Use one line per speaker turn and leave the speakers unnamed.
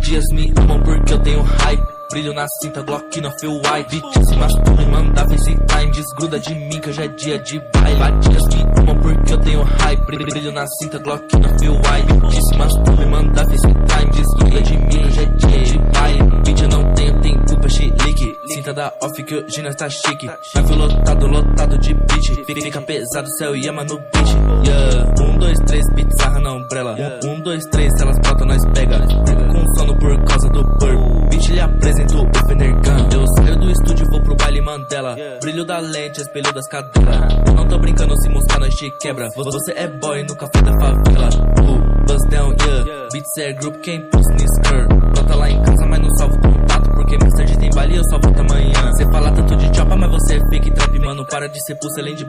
dias me amam porque eu tenho hype. Brilho na cinta, Glock no feel white. Bitch se masturba e manda FaceTime. Desgruda de mim que hoje é dia de baile. Batias me amam porque eu tenho hype. Brilho na cinta, Glock no feel white. Bitch se masturba e manda FaceTime. Desgruda de mim que hoje é dia de baile. Bitch eu não tenho, tem culpa chilique. Cinta da off que hoje nós tá chique. Navio lotado de bitch. Fica pesado, céu e ama no beat. Yeah, 1, 2, 3, pizarra na umbrella. 1, 2, 3, elas botam, nós pega. Com sono por causa do burp. Bitch lhe apresento o Fenergan. Eu saio do estúdio e vou pro baile Mandela. Brilho da lente, espelho das cadeiras. Eu não tô brincando, se mostrar nós te quebra. Você é boy no café da favela. Buzz down, yeah. Beats é group, quem pus no skirt. Nota lá em casa, mas não salvo contato. Porque Mr. D tem baile e eu só volto amanhã. Cê fala tanto de chopa, mas você é fake trap, mano. Para de ser pulso, além de